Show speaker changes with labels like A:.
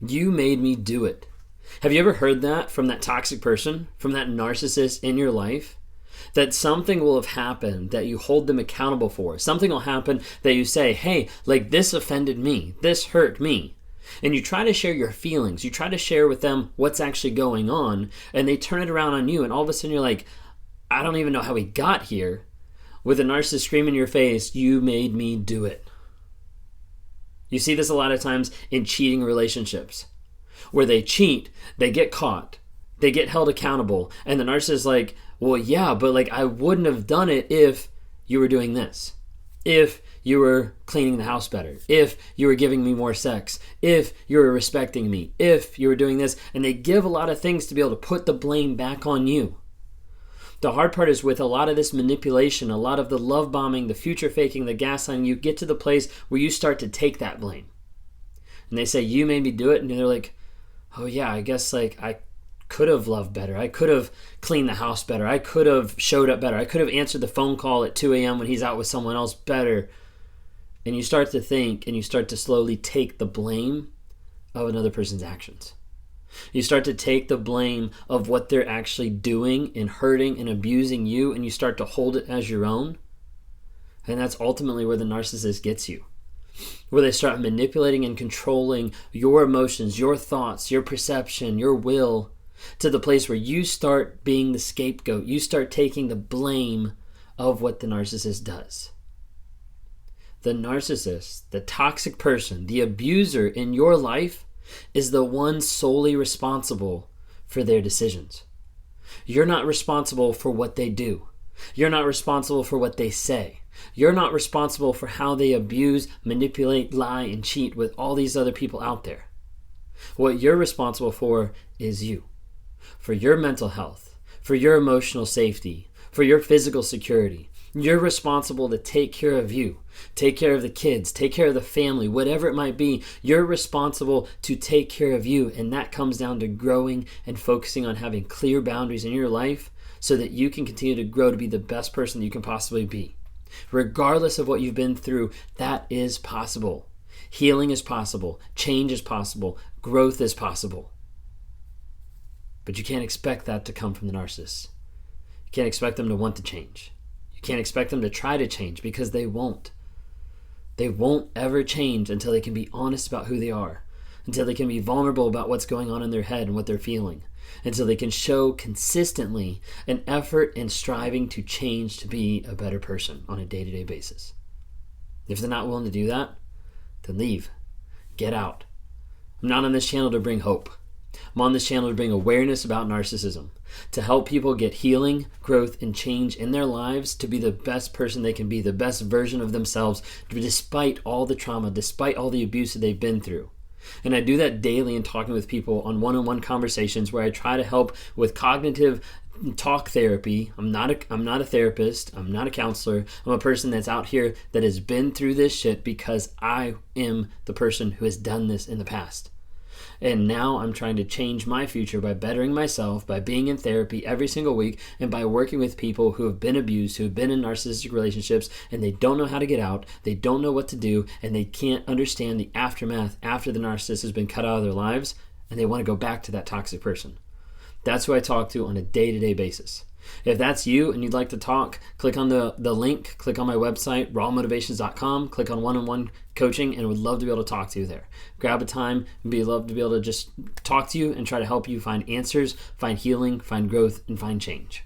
A: You made me do it. Have you ever heard that from that toxic person, from that narcissist in your life? That something will have happened that you hold them accountable for. Something will happen that you say, hey, like this offended me, this hurt me. And you try to share your feelings. You try to share with them what's actually going on, and they turn it around on you. And all of a sudden you're like, I don't even know how we got here. With a narcissist screaming in your face, you made me do it. You see this a lot of times in cheating relationships, where they cheat, they get caught, they get held accountable, and the narcissist is like, well, yeah, but like I wouldn't have done it if you were doing this, if you were cleaning the house better, if you were giving me more sex, if you were respecting me, if you were doing this, and they give a lot of things to be able to put the blame back on you. The hard part is with a lot of this manipulation, a lot of the love bombing, the future faking, the gaslighting, you get to the place where you start to take that blame. And they say, you made me do it. And they're like, oh yeah, I guess like I could have loved better. I could have cleaned the house better. I could have showed up better. I could have answered the phone call at 2 a.m. when he's out with someone else better. And you start to think and you start to slowly take the blame of another person's actions. You start to take the blame of what they're actually doing and hurting and abusing you, and you start to hold it as your own. And that's ultimately where the narcissist gets you. Where they start manipulating and controlling your emotions, your thoughts, your perception, your will, to the place where you start being the scapegoat. You start taking the blame of what the narcissist does. The narcissist, the toxic person, the abuser in your life is the one solely responsible for their decisions. You're not responsible for what they do. You're not responsible for what they say. You're not responsible for how they abuse, manipulate, lie, and cheat with all these other people out there. What you're responsible for is you. For your mental health, for your emotional safety, for your physical security. You're responsible to take care of you, take care of the kids, take care of the family, whatever it might be. You're responsible to take care of you, and that comes down to growing and focusing on having clear boundaries in your life so that you can continue to grow to be the best person that you can possibly be. Regardless of what you've been through, that is possible. Healing is possible, change is possible, growth is possible. But you can't expect that to come from the narcissist. You can't expect them to want to change. Can't expect them to try to change because they won't. They won't ever change until they can be honest about who they are, until they can be vulnerable about what's going on in their head and what they're feeling, until they can show consistently an effort and striving to change to be a better person on a day-to-day basis. If they're not willing to do that, then leave. Get out. I'm not on this channel to bring hope. I'm on this channel to bring awareness about narcissism, to help people get healing, growth, and change in their lives to be the best person they can be, the best version of themselves, despite all the trauma, despite all the abuse that they've been through. And I do that daily in talking with people on one-on-one conversations where I try to help with cognitive talk therapy. I'm not a therapist. I'm not a counselor. I'm a person that's out here that has been through this shit because I am the person who has done this in the past. And now I'm trying to change my future by bettering myself, by being in therapy every single week, and by working with people who have been abused, who have been in narcissistic relationships, and they don't know how to get out, they don't know what to do, and they can't understand the aftermath after the narcissist has been cut out of their lives, and they want to go back to that toxic person. That's who I talk to on a day-to-day basis. If that's you and you'd like to talk, click on the link, click on my website, rawmotivations.com, click on one-on-one coaching, and would love to be able to talk to you there. Grab a time and love to be able to just talk to you and try to help you find answers, find healing, find growth, and find change.